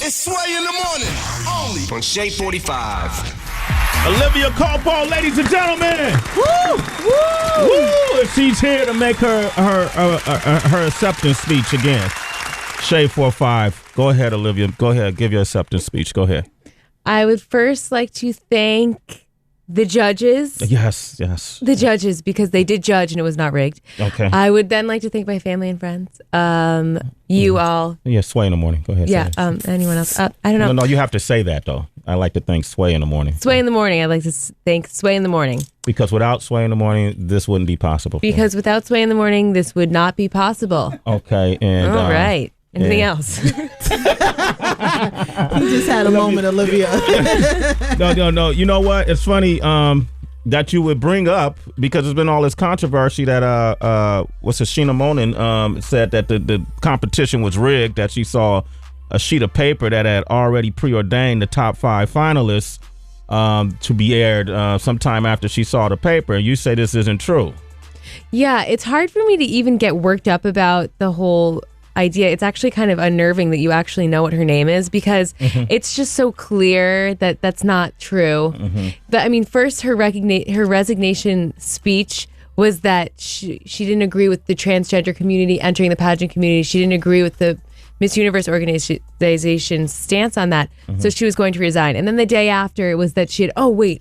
It's Sway in the morning, only on Shade 45. Olivia Culpo, ladies and gentlemen. Woo! Woo! Woo! She's here to make her acceptance speech again. Shade 45. Go ahead, Olivia. Go ahead. Give your acceptance speech. Go ahead. I would first like to thank the judges. Yes. The judges, because they did judge and it was not rigged. Okay. I would then like to thank my family and friends. You all. Yeah, Sway in the morning. Go ahead. Yeah. Anyone else? I don't know. No, you have to say that, though. I like to thank Sway in the morning. Sway in the morning. I'd like to thank Sway in the morning. Because without Sway in the morning, this wouldn't be possible. Because without Sway in the morning, this would not be possible. Okay. And all right. Anything else? He just had a moment, Olivia. No. You know what? It's funny that you would bring up, because there's been all this controversy that Sheena Monin said that the competition was rigged, that she saw a sheet of paper that had already preordained the top 5 finalists to be aired sometime after she saw the paper. You say this isn't true. Yeah, it's hard for me to even get worked up about the whole idea. It's actually kind of unnerving that you actually know what her name is, because it's just so clear that that's not true. But I mean, first her resignation speech was that she didn't agree with the transgender community entering the pageant community. She didn't agree with the Miss Universe organization's stance on that. So she was going to resign. And then the day after, it was that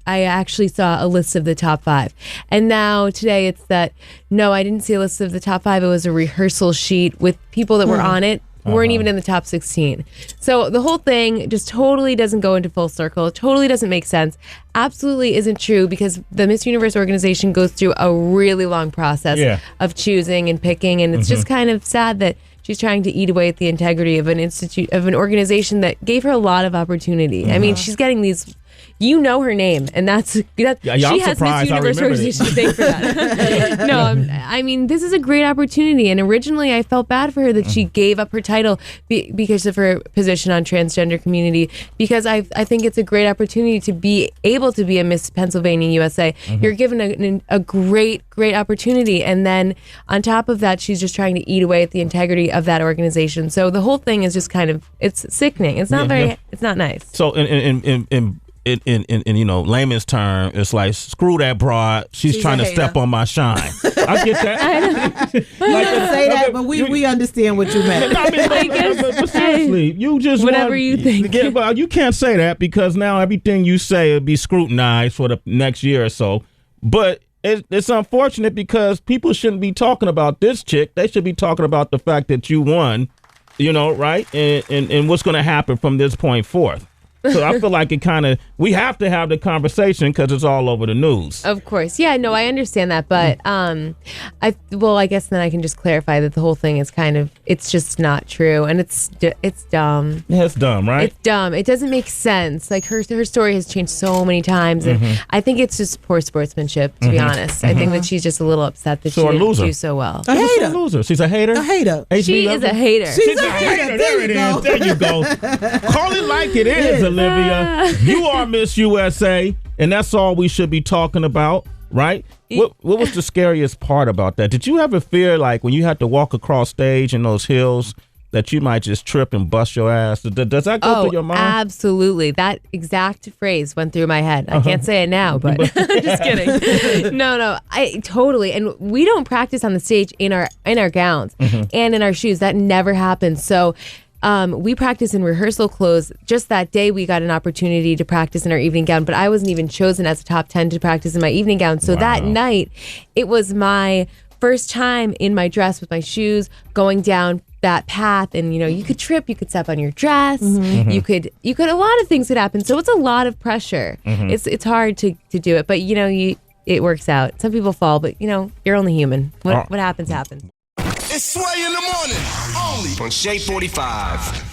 I actually saw a list of the top 5. And now today it's that, no, I didn't see a list of the top 5. It was a rehearsal sheet with people that were on it, who weren't even in the top 16. So the whole thing just totally doesn't go into full circle. It totally doesn't make sense. Absolutely isn't true, because the Miss Universe organization goes through a really long process of choosing and picking. And it's just kind of sad that she's trying to eat away at the integrity of an organization that gave her a lot of opportunity. I mean, she's getting these. You know her name, and she has Miss Universe organization to thank for that. No, I mean, this is a great opportunity, and originally I felt bad for her that she gave up her title because of her position on transgender community, because I think it's a great opportunity to be able to be a Miss Pennsylvania USA. You're given a great opportunity, and then on top of that, she's just trying to eat away at the integrity of that organization. So the whole thing is just kind of, it's sickening. It's not it's not nice. So in layman's term, it's like, screw that broad. She's trying to step on my shine. I get that. I didn't say that, but we understand what you meant. But seriously, you just whatever you think. But you can't say that, because now everything you say will be scrutinized for the next year or so. But it's unfortunate, because people shouldn't be talking about this chick. They should be talking about the fact that you won, right? And what's going to happen from this point forth. So I feel like we have to have the conversation, because it's all over the news. Of course. Yeah, no, I understand that. But I guess then I can just clarify that the whole thing is it's just not true. And it's dumb. Yeah, it's dumb, right? It's dumb. It doesn't make sense. Like, her story has changed so many times. And I think it's just poor sportsmanship, to be honest. I think that she's just a little upset that she didn't do so well. A hater. A loser. She's a hater? A hater. She is a hater. She's a hater. There it is. There you go. Call it like it is, Olivia. You are Miss USA, and that's all we should be talking about, right? What was the scariest part about that? Did you ever fear, like, when you had to walk across stage in those hills, that you might just trip and bust your ass? Does that go through your mind? Absolutely. That exact phrase went through my head. I can't say it now, but just kidding. No, I totally. And we don't practice on the stage in our gowns and in our shoes. That never happens. So we practice in rehearsal clothes. Just that day, we got an opportunity to practice in our evening gown, but I wasn't even chosen as a top 10 to practice in my evening gown. So that night, it was my first time in my dress with my shoes going down that path, and you could trip, you could step on your dress, you could a lot of things could happen. So it's a lot of pressure. It's hard to do it, but it works out. Some people fall, but you're only human. What happens happens. It's Sway in the morning, only on Shade 45.